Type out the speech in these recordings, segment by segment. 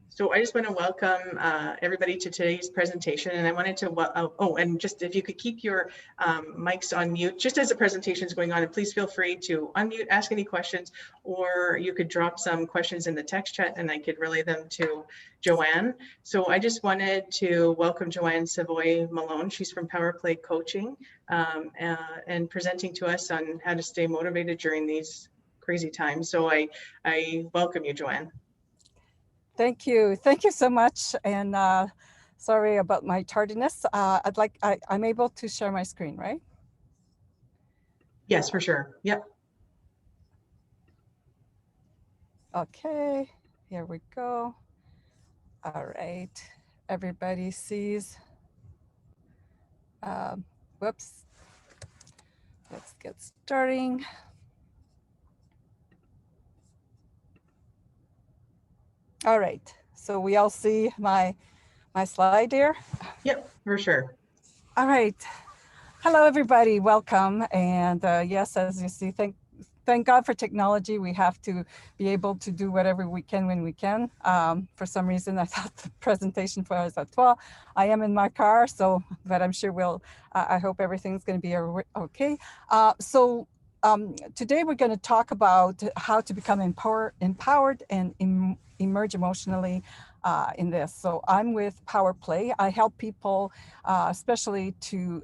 So I just want to welcome everybody to today's presentation, and I wanted to, and just if you could keep your mics on mute, just as the presentation is going on, and please feel free to unmute, ask any questions, or you could drop some questions in the text chat and I could relay them to Joanne. So I just wanted to welcome Joanne Savoie Malone. She's from Power Play Coaching and presenting to us on how to stay motivated during these crazy times. So I welcome you, Joanne. Thank you so much, and sorry about my tardiness. I'm able to share my screen, right? Yes, for sure. Yep. Okay, here we go. All right, everybody sees. Whoops. Let's get starting. All right, so we all see my slide here? Yep, for sure. All right. Hello, everybody. Welcome. And yes, as you see, thank God for technology. We have to be able to do whatever we can when we can. For some reason, I thought the presentation was at 12. I am in my car, but I'm sure I hope everything's going to be okay. Today we're going to talk about how to become empowered and emerge emotionally in this. So I'm with Power Play. I help people, especially to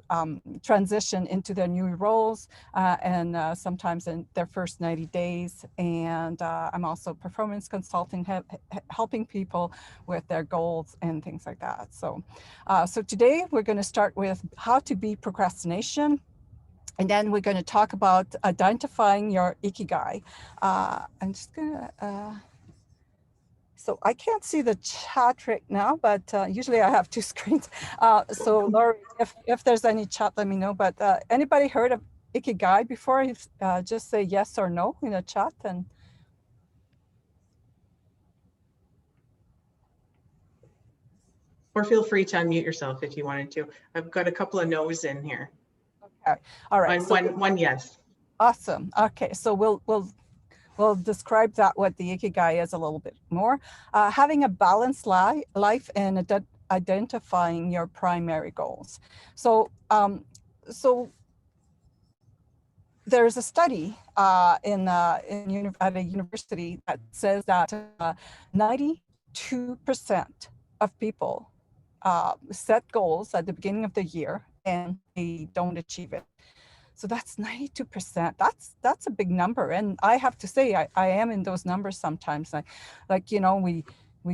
transition into their new roles and sometimes in their first 90 days. And I'm also performance consulting, helping people with their goals and things like that. So today we're going to start with how to beat procrastination. And then we're going to talk about identifying your Ikigai. I'm just going to, so I can't see the chat right now, but usually I have two screens. So Laurie, if there's any chat, let me know. But anybody heard of Ikigai before? Just say yes or no in the chat. Or feel free to unmute yourself if you wanted to. I've got a couple of no's in here. Okay, all right. And one yes. Awesome. Okay, so we'll describe what the Ikigai is a little bit more. Having a balanced life and identifying your primary goals. So there's a study at a university that says that 92% of people set goals at the beginning of the year and they don't achieve it. So that's 92%. That's a big number. And I have to say, I am in those numbers sometimes. We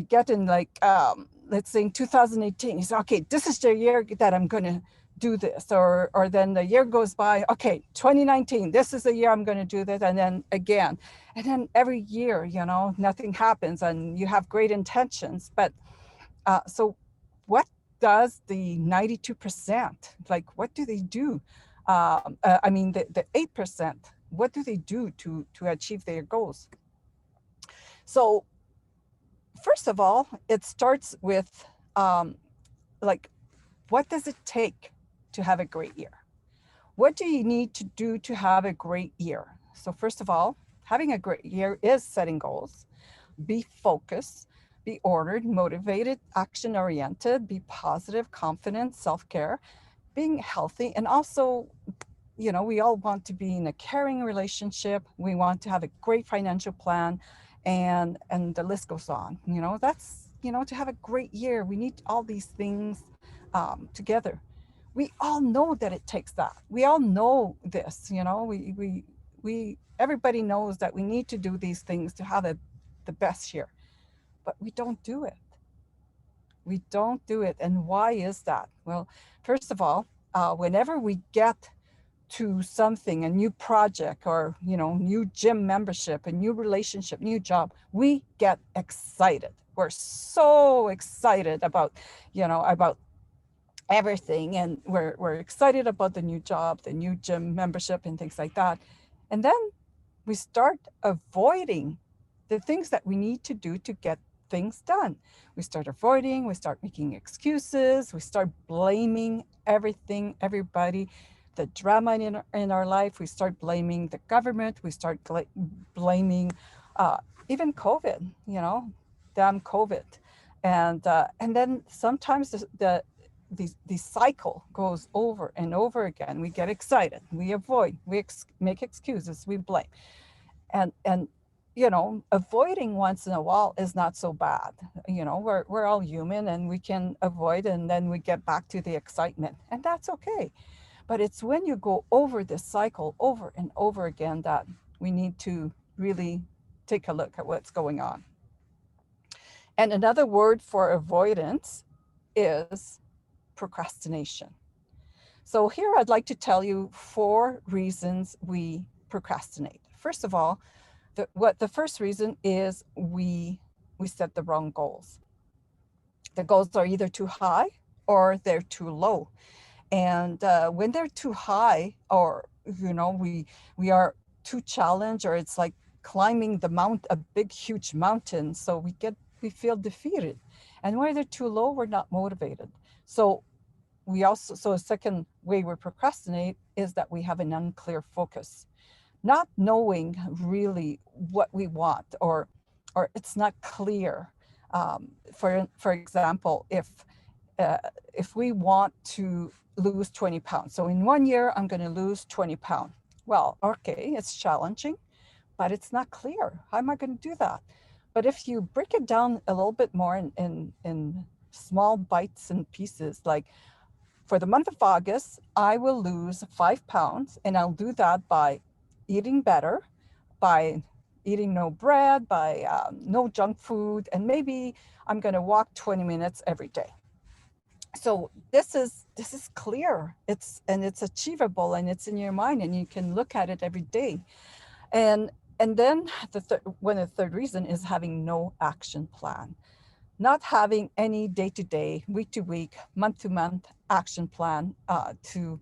get in let's say in 2018, you say, okay, this is the year that I'm going to do this. Or then the year goes by, okay, 2019, this is the year I'm going to do this. And then again, and then every year, nothing happens and you have great intentions. But so what does the 92%, what do they do? I mean, the 8%, what do they do to achieve their goals? So first of all, it starts with what does it take to have a great year? What do you need to do to have a great year? So first of all, having a great year is setting goals, be focused, be ordered, motivated, action-oriented, be positive, confident, self-care, being healthy, and also, we all want to be in a caring relationship. We want to have a great financial plan, and the list goes on. That's, to have a great year, we need all these things together. We all know that it takes that. We all know this, everybody knows that we need to do these things to have the best year, but we don't do it. We don't do it. And why is that? Well, first of all, whenever we get to something, a new project or, new gym membership, a new relationship, new job, we get excited. We're so excited about, about everything. And we're excited about the new job, the new gym membership and things like that. And then we start avoiding the things that we need to do to get things done. We start avoiding, we start making excuses, we start blaming everything, everybody, the drama in our life. We start blaming the government. We start blaming even COVID, damn COVID. And then sometimes the cycle goes over and over again. We get excited, we avoid, make excuses, we blame. And avoiding once in a while is not so bad. We're all human, and we can avoid, and then we get back to the excitement, and that's okay. But it's when you go over this cycle over and over again that we need to really take a look at what's going on. And another word for avoidance is procrastination. So here I'd like to tell you 4 reasons we procrastinate. First of all, the first reason is we set the wrong goals. The goals are either too high or they're too low. And when they're too high, or we are too challenged, or it's like climbing a big huge mountain, so we feel defeated. And when they're too low, we're not motivated. So a second way we procrastinate is that we have an unclear focus, not knowing really what we want, or it's not clear. For example, if we want to lose 20 pounds, so in 1 year I'm going to lose 20 pounds. Well, okay, it's challenging, but it's not clear. How am I going to do that? But if you break it down a little bit more in small bites and pieces, like for the month of August, I will lose 5 pounds, and I'll do that by eating better, by eating no bread, by no junk food, and maybe I'm going to walk 20 minutes every day. So this is clear. It's achievable, and it's in your mind, and you can look at it every day. And then the third reason is having no action plan. Not having any day-to-day, week-to-week, month-to-month action plan to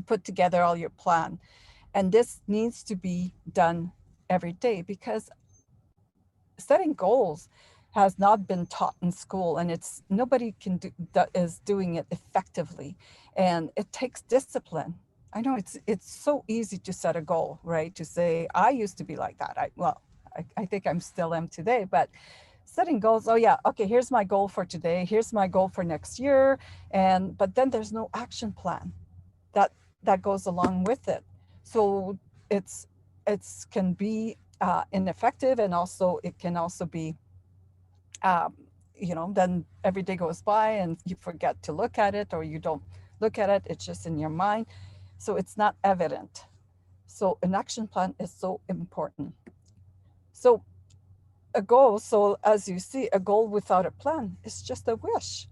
put together all your plan. And this needs to be done every day, because setting goals has not been taught in school, and nobody is doing it effectively, and it takes discipline. I know it's so easy to set a goal, right? To say, I used to be like that. I think I'm still am today, but setting goals, oh yeah, okay, here's my goal for today, here's my goal for next year, but then there's no action plan that goes along with it. So it's can be ineffective, and also it can also be then every day goes by and you forget to look at it, or you don't look at it, it's just in your mind, so it's not evident. So an action plan is so important. So as you see, a goal without a plan is just a wish.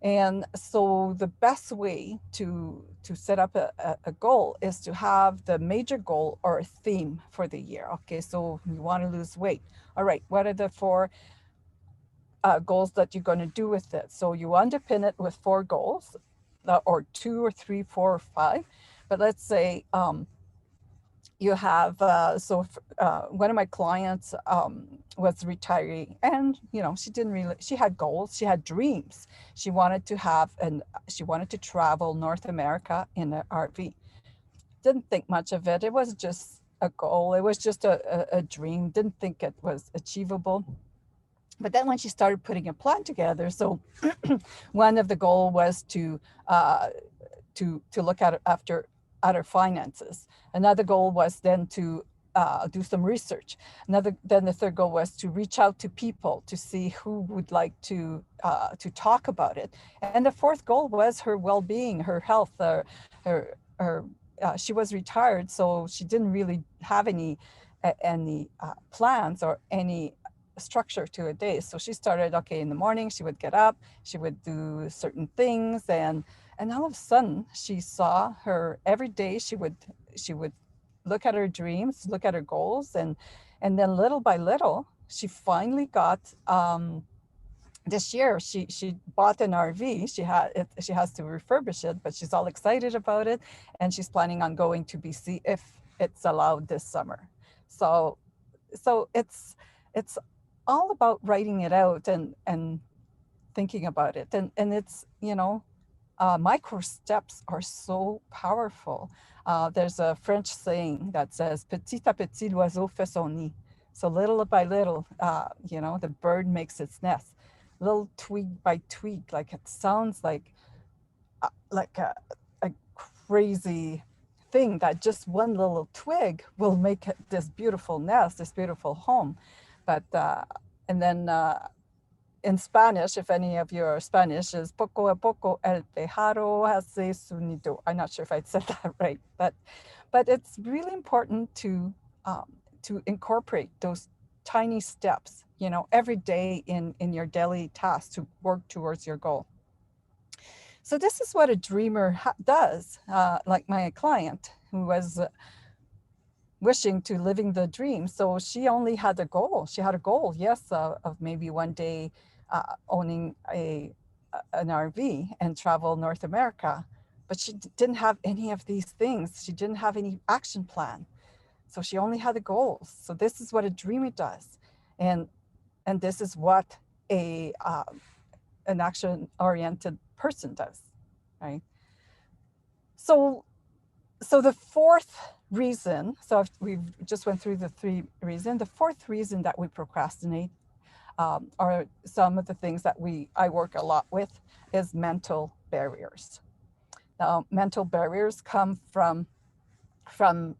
And so the best way to set up a goal is to have the major goal or a theme for the year. Okay, so you want to lose weight. All right, what are the 4 goals that you're going to do with it? So you underpin it with 4 goals, or 2 or 3, 4 or 5. But let's say you have, one of my clients was retiring, and she had goals, she had dreams. She wanted to travel North America in an RV. Didn't think much of it. It was just a goal. It was just a dream. Didn't think it was achievable. But then when she started putting a plan together, so one of the goal was to look at her finances. Another goal was then to do some research. Then the third goal was to reach out to people to see who would like to talk about it. And the fourth goal was her well-being, her health. She was retired, so she didn't really have any plans or any structure to a day. So she started, okay, in the morning she would get up, she would do certain things, and all of a sudden she saw her every day. She would look at her dreams, look at her goals, and then little by little she finally got this year she bought an RV. She has to refurbish it, but she's all excited about it, and she's planning on going to BC if it's allowed this summer. So it's all about writing it out and thinking about it, and it's micro steps are so powerful. There's a French saying that says petit à petit l'oiseau fait son nid. So little by little, the bird makes its nest. little twig by twig. Like it sounds like a crazy thing that just one little twig will make this beautiful nest, this beautiful home. But and then in Spanish, if any of you are Spanish, is poco a poco el pájaro hace su nido. I'm not sure if I said that right, but it's really important to incorporate those tiny steps, you know, every day in your daily tasks to work towards your goal. So this is what a dreamer does, like my client who was wishing to living the dream. So she only had a goal. She had a goal, yes, of maybe one day owning an RV and travel North America, but she didn't have any of these things. She didn't have any action plan. So she only had the goals. So this is what a dreamer does, and this is what an action-oriented person does, right? So the fourth reason, so we've just went through the three reasons. The fourth reason that we procrastinate are some of the things that I work a lot with is mental barriers. Now, mental barriers come from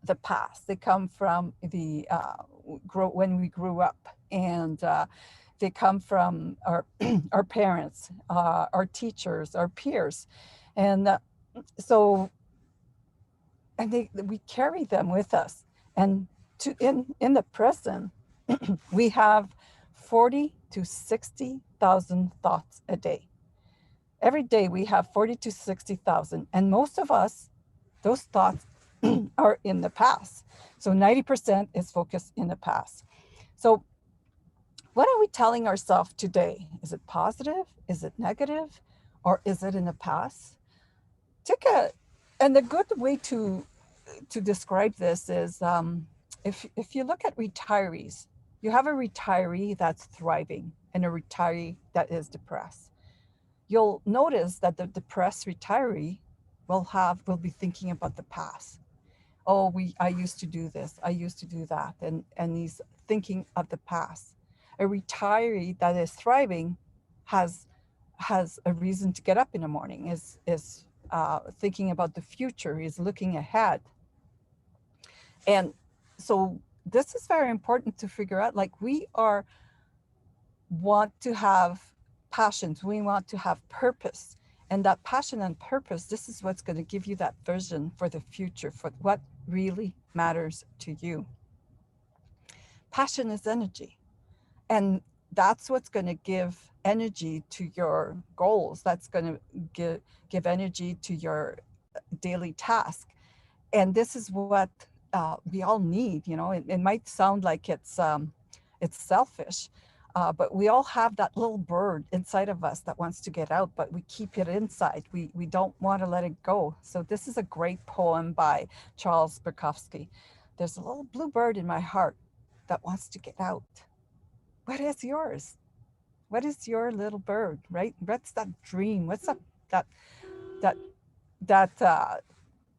the past. They come from the when we grew up, and they come from our our parents, our teachers, our peers, and so we carry them with us. And in the present, we have 40 to 60,000 thoughts a day. Every day we have 40 to 60,000, and most of us, those thoughts are in the past. So 90% is focused in the past. So what are we telling ourselves today? Is it positive? Is it negative? Or is it in the past? And the good way to describe this is if you look at retirees, you have a retiree that's thriving and a retiree that is depressed. You'll notice that the depressed retiree will be thinking about the past. Oh, I used to do this, I used to do that, and he's thinking of the past. A retiree that is thriving has a reason to get up in the morning, is thinking about the future, is looking ahead. And so this is very important to figure out. Like, we want to have passions, we want to have purpose, and that passion and purpose, this is what's going to give you that vision for the future, for what really matters to you. Passion is energy, and that's what's going to give energy to your goals. That's going to give energy to your daily task. And this is what we all need. You know, it might sound like it's selfish, but we all have that little bird inside of us that wants to get out, but we keep it inside. We don't want to let it go. So this is a great poem by Charles Bukowski. There's a little blue bird in my heart that wants to get out. What is yours? What is your little bird, right? What's that dream? What's that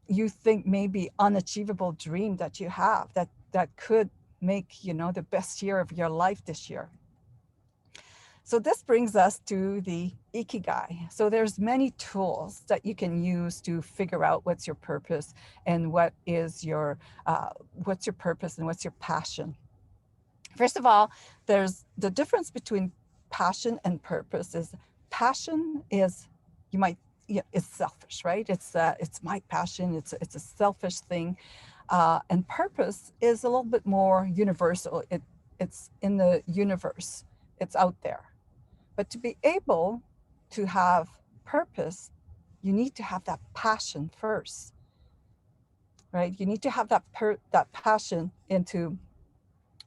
you think maybe unachievable dream that you have that could make, you know, the best year of your life this year? So this brings us to the Ikigai. So there's many tools that you can use to figure out what's your purpose and what's your purpose and what's your passion. First of all, there's the difference between passion and purpose. Is passion is, it's selfish, right? It's my passion. It's a selfish thing, and purpose is a little bit more universal. It's in the universe. It's out there. But to be able to have purpose, you need to have that passion first, right? You need to have that passion into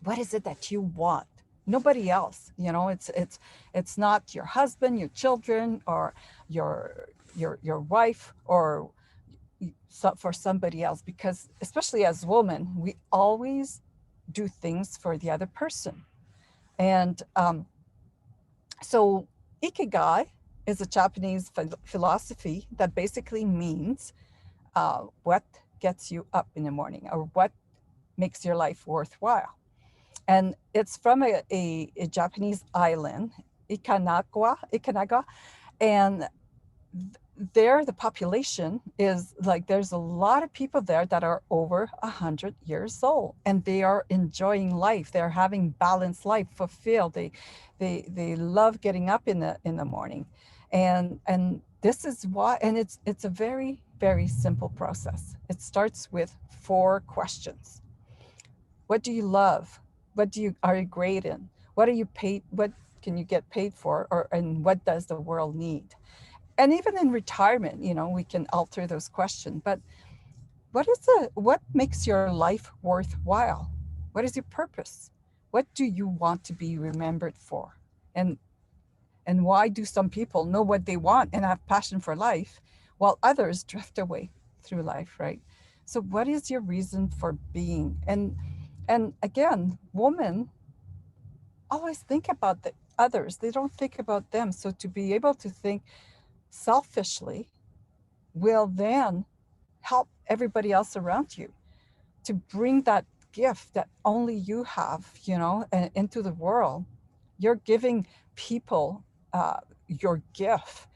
what is it that you want. Nobody else, you know. It's not your husband, your children, or your wife, or for somebody else. Because especially as women, we always do things for the other person. And so Ikigai is a Japanese philosophy that basically means what gets you up in the morning, or what makes your life worthwhile. And it's from a Japanese island Ikanaga, and there the population is like, there's a lot of people there that are over 100 years old, and they are enjoying life. They're having balanced life, fulfilled. They love getting up in the morning, and this is why. And it's a very, very simple process. It starts with 4 questions. What do you love? Are you great in? What are you paid? What can you get paid for? And what does the world need? And even in retirement, we can alter those questions. But what makes your life worthwhile? What is your purpose? What do you want to be remembered for? And why do some people know what they want and have passion for life, while others drift away through life, right? So what is your reason for being? And again, women always think about the others. They don't think about them. So to be able to think selfishly will then help everybody else around you to bring that gift that only you have, into the world. You're giving people your gift,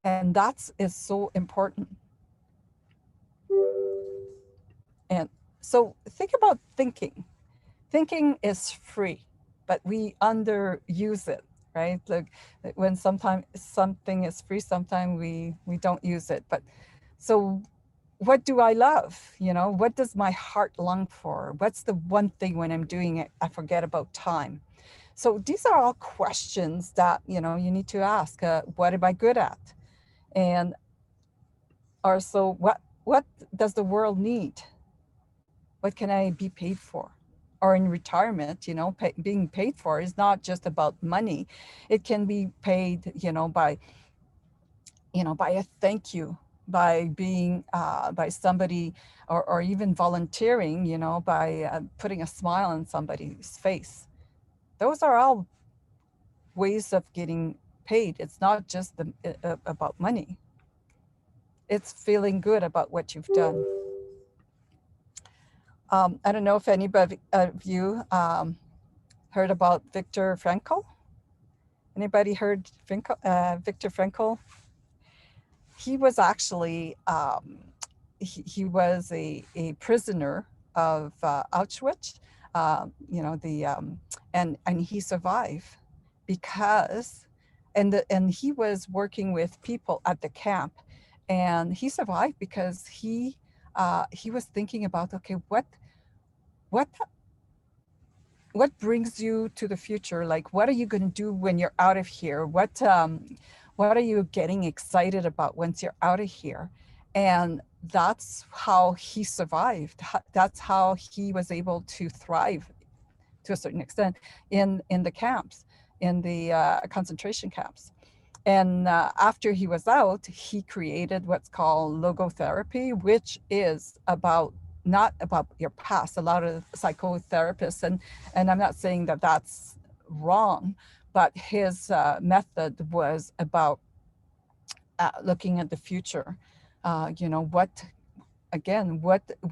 and that is so important. And so think about thinking. Thinking is free, but we underuse it, right? Like when sometimes something is free, sometimes we don't use it. But so what do I love? What does my heart long for? What's the one thing when I'm doing it, I forget about time? So these are all questions that, you need to ask. What am I good at? And also, what does the world need? What can I be paid for? Or in retirement, being paid for is not just about money. It can be paid, by a thank you, by being, by somebody, or even volunteering, by putting a smile on somebody's face. Those are all ways of getting paid. It's not just about money. It's feeling good about what you've done. I don't know if anybody of you heard about Viktor Frankl. Anybody heard Viktor Frankl? He was actually, he was a prisoner of Auschwitz, and he survived because, and he was working with people at the camp, and he survived because he was thinking about, okay, what brings you to the future? Like, what are you going to do when you're out of here? What are you getting excited about once you're out of here? And that's how he survived. That's how he was able to thrive to a certain extent in the camps, in the concentration camps. And after he was out, he created what's called logotherapy, which is not about your past. A lot of psychotherapists, and I'm not saying that that's wrong, but his method was about looking at the future. What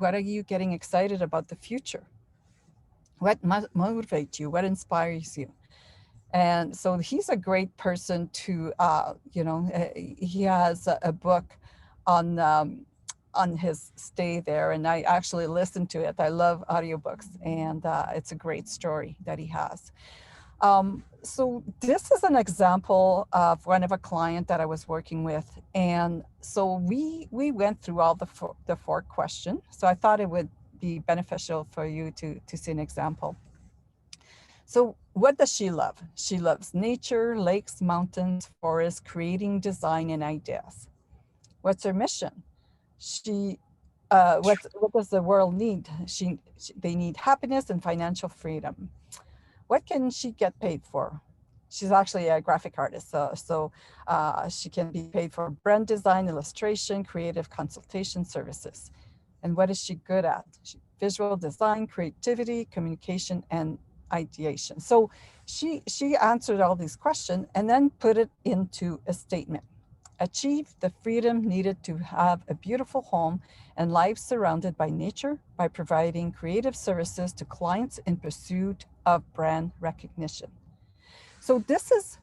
are you getting excited about the future? What motivates you? What inspires you? And so he's a great person to, he has a book on his stay there, and I actually listened to it. I love audiobooks, and it's a great story that he has. So this is an example of one of a client that I was working with, and so we went through all the four questions. So I thought it would be beneficial for you to see an example. So what does she love? She loves nature, lakes, mountains, forests, creating design and ideas. What's her mission? What does the world need? They need happiness and financial freedom. What can she get paid for? She's actually a graphic artist, so she can be paid for brand design, illustration, creative consultation services. And what is she good at? Visual design, creativity, communication, and ideation. So she answered all these questions and then put it into a statement. Achieve the freedom needed to have a beautiful home and life surrounded by nature by providing creative services to clients in pursuit of brand recognition. So this is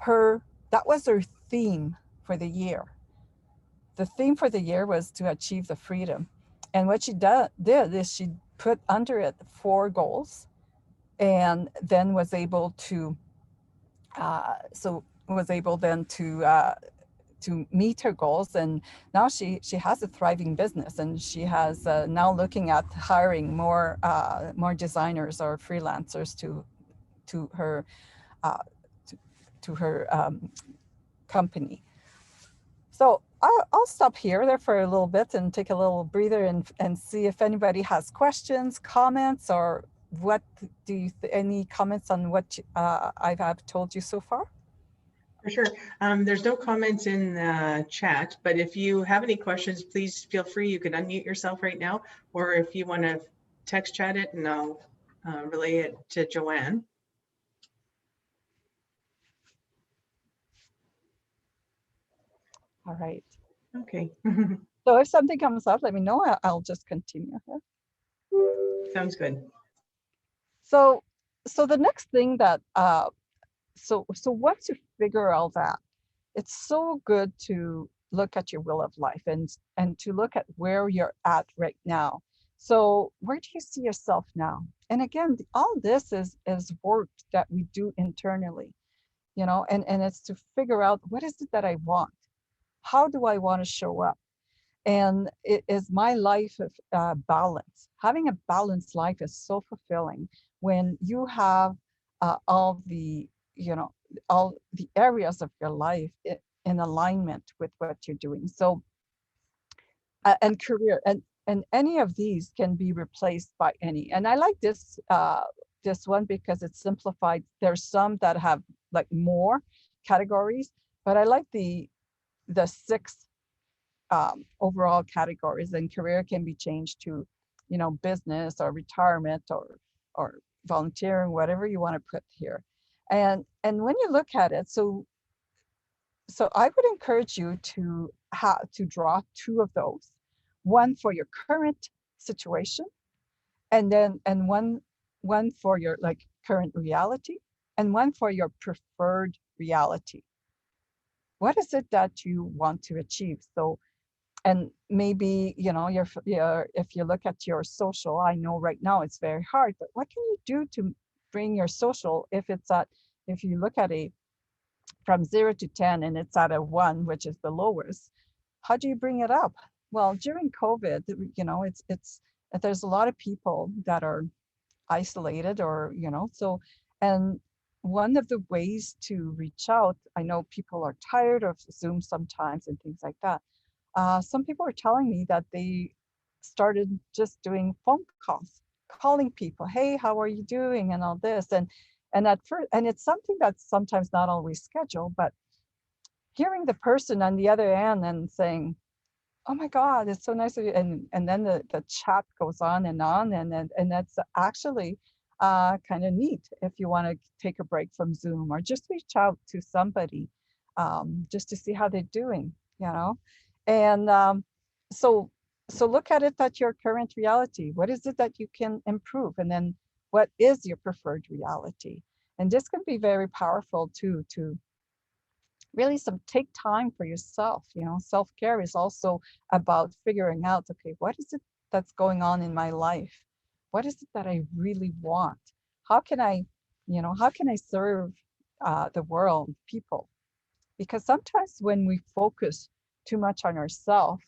that was her theme for the year. The theme for the year was to achieve the freedom. And what she did is she put under it 4 goals, and then was able to meet her goals. And now she has a thriving business, and she has now looking at hiring more designers or freelancers to her uh, to her company. So I'll stop here there for a little bit and take a little breather and see if anybody has questions, comments, or what do you any comments on what I have told you so far? For sure. There's no comments in the chat, but if you have any questions, please feel free. You can unmute yourself right now, or if you want to text chat it, and I'll relay it to Joanne. All right. Okay. So if something comes up, let me know. I'll just continue here. Sounds good. So the next thing that so once you figure all that, it's so good to look at your wheel of life and to look at where you're at right now. So where do you see yourself now? And again, all this is work that we do internally, you know, and it's to figure out, what is it that I want? How do I want to show up? And it is my life of balance. Having a balanced life is so fulfilling when you have all the, you know, all the areas of your life in alignment with what you're doing. So and career, and any of these can be replaced by any. And I like this one because it's simplified. There's some that have like more categories, but I like the 6 overall categories. And career can be changed to, you know, business or retirement or volunteering, whatever you want to put here. And when you look at it, so I would encourage you to draw 2 of those, one for your current situation, and then one for your like current reality, and one for your preferred reality. What is it that you want to achieve? So, and maybe, you know, if you look at your social, I know right now it's very hard, but what can you do to bring your social, if you look at from 0 to 10 and it's at a 1, which is the lowest, how do you bring it up? Well, during COVID, you know, it's there's a lot of people that are isolated, or, you know, so, and one of the ways to reach out, I know people are tired of Zoom sometimes and things like that. Some people are telling me that they started just doing phone calls, calling people, hey, how are you doing, and all this. And at first, and it's something that's sometimes not always scheduled, but hearing the person on the other end and saying, oh my God, it's so nice of you. And then the chat goes on, and that's actually kind of neat if you want to take a break from Zoom or just reach out to somebody just to see how they're doing, you know. And so look at it at your current reality. What is it that you can improve? And then what is your preferred reality? And this can be very powerful too, to really take time for yourself. You know, self-care is also about figuring out, okay, what is it that's going on in my life? What is it that I really want? How can I, you know, how can I serve the world, people? Because sometimes when we focus too much on ourselves,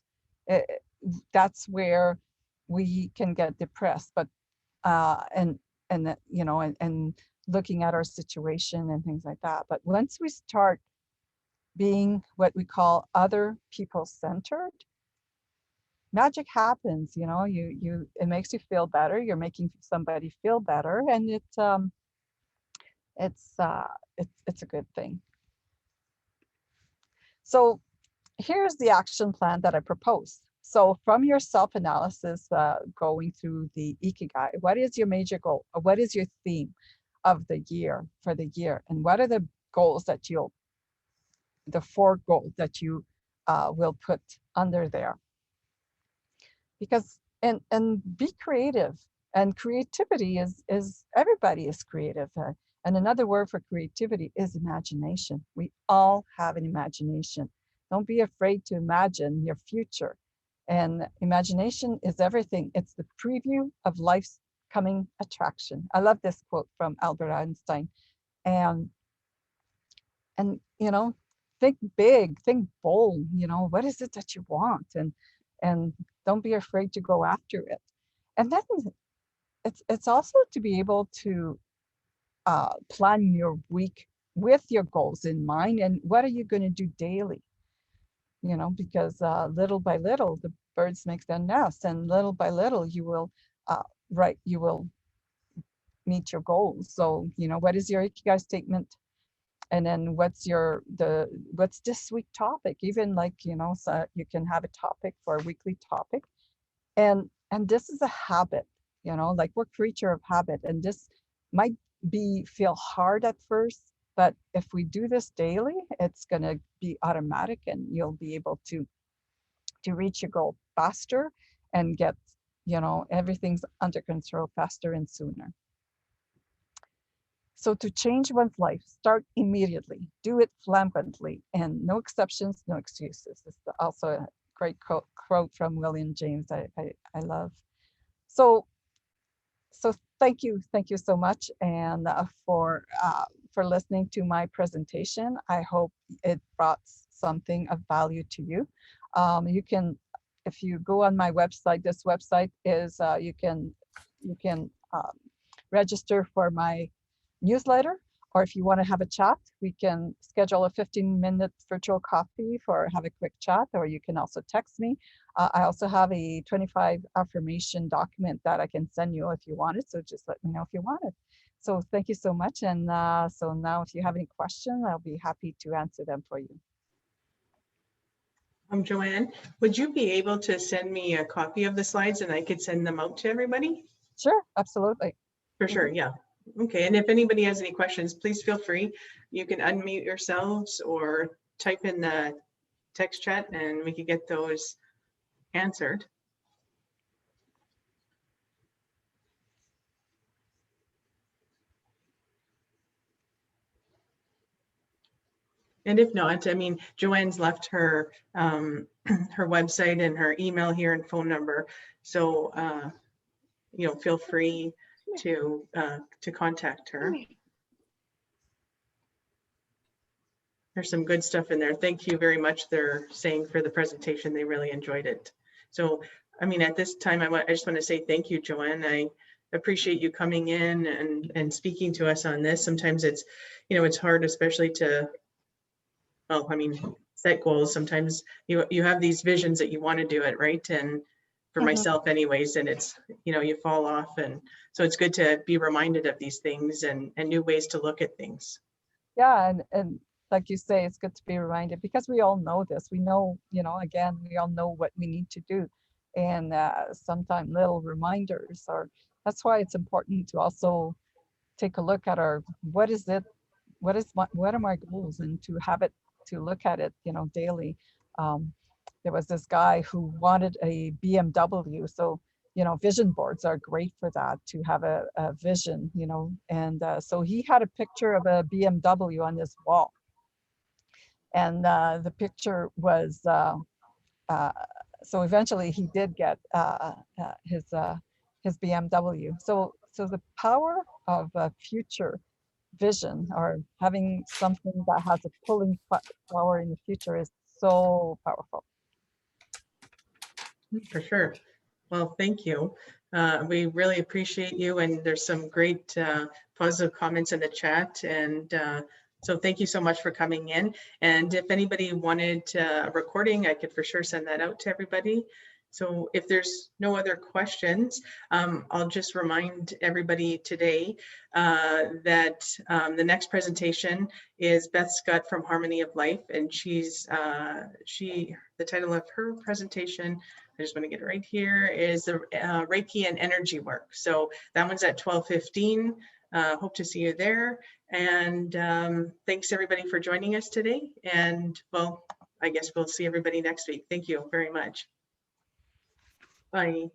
that's where we can get depressed. But you know, and looking at our situation and things like that. But once we start being what we call other people centered, magic happens. You know, it makes you feel better. You're making somebody feel better, and it's a good thing. So here's the action plan that I propose. So from your self-analysis, going through the Ikigai, what is your major goal? Or what is your theme of the year for the year? And what are the goals that the 4 goals that you will put under there? Because, and be creative. And creativity is everybody is creative. And another word for creativity is imagination. We all have an imagination. Don't be afraid to imagine your future. And imagination is everything. It's the preview of life's coming attraction. I love this quote from Albert Einstein. And you know, think big, think bold, you know, what is it that you want? And don't be afraid to go after it. And then it's also to be able to plan your week with your goals in mind, and what are you going to do daily, you know, because little by little the birds make their nest, and little by little you will right, you will meet your goals. So, you know, what is your Ikigai statement? And then what's this week topic? Even like, you know, so you can have a topic for a weekly topic. And this is a habit, you know, like we're creature of habit, and this might be feel hard at first, but if we do this daily, it's going to be automatic, and you'll be able to reach your goal faster and get, you know, everything's under control faster and sooner. So to change one's life, start immediately, do it flagrantly, and no exceptions, no excuses. It's also a great quote from William James I love. So thank you so much, and for listening to my presentation. I hope it brought something of value to you. You can, if you go on my website, this website is you can register for my newsletter, or if you want to have a chat, we can schedule a 15-minute virtual coffee for have a quick chat, or you can also text me. I also have a 25 affirmation document that I can send you if you want it. So just let me know if you want it. So thank you so much. And so now if you have any questions, I'll be happy to answer them for you. Joanne, would you be able to send me a copy of the slides and I could send them out to everybody? Sure, absolutely. For sure, yeah. Okay, and if anybody has any questions, please feel free. You can unmute yourselves or type in the text chat and we can get those answered. And if not, I mean, Joanne's left her her website and her email here and phone number. So, you know, feel free to contact her. There's some good stuff in there. Thank you very much. They're saying for the presentation, they really enjoyed it. So, I mean, at this time, I just want to say thank you, Joanne. I appreciate you coming in and speaking to us on this. Sometimes it's, you know, it's hard, especially to, well, I mean, set goals. Sometimes you have these visions that you want to do it, right? And for myself anyways, and it's, you know, you fall off. And so it's good to be reminded of these things and new ways to look at things. Yeah, and like you say, it's good to be reminded, because we all know this. We know, you know, again, we all know what we need to do. And sometimes little reminders are, that's why it's important to also take a look at what are my goals, and to have it, to look at it, you know, daily. There was this guy who wanted a BMW. So, you know, vision boards are great for that, to have a vision, you know. And so he had a picture of a BMW on his wall. And the picture was, so eventually he did get his BMW. So the power of future vision, or having something that has a pulling power in the future, is so powerful. For sure. Well, thank you. We really appreciate you, and there's some great positive comments in the chat. And so thank you so much for coming in. And if anybody wanted a recording, I could for sure send that out to everybody. So if there's no other questions, I'll just remind everybody today that the next presentation is Beth Scott from Harmony of Life, and the title of her presentation, I just want to get it right here, is the Reiki and energy work. So that one's at 12:15. Hope to see you there. And thanks everybody for joining us today. And well, I guess we'll see everybody next week. Thank you very much. Bye.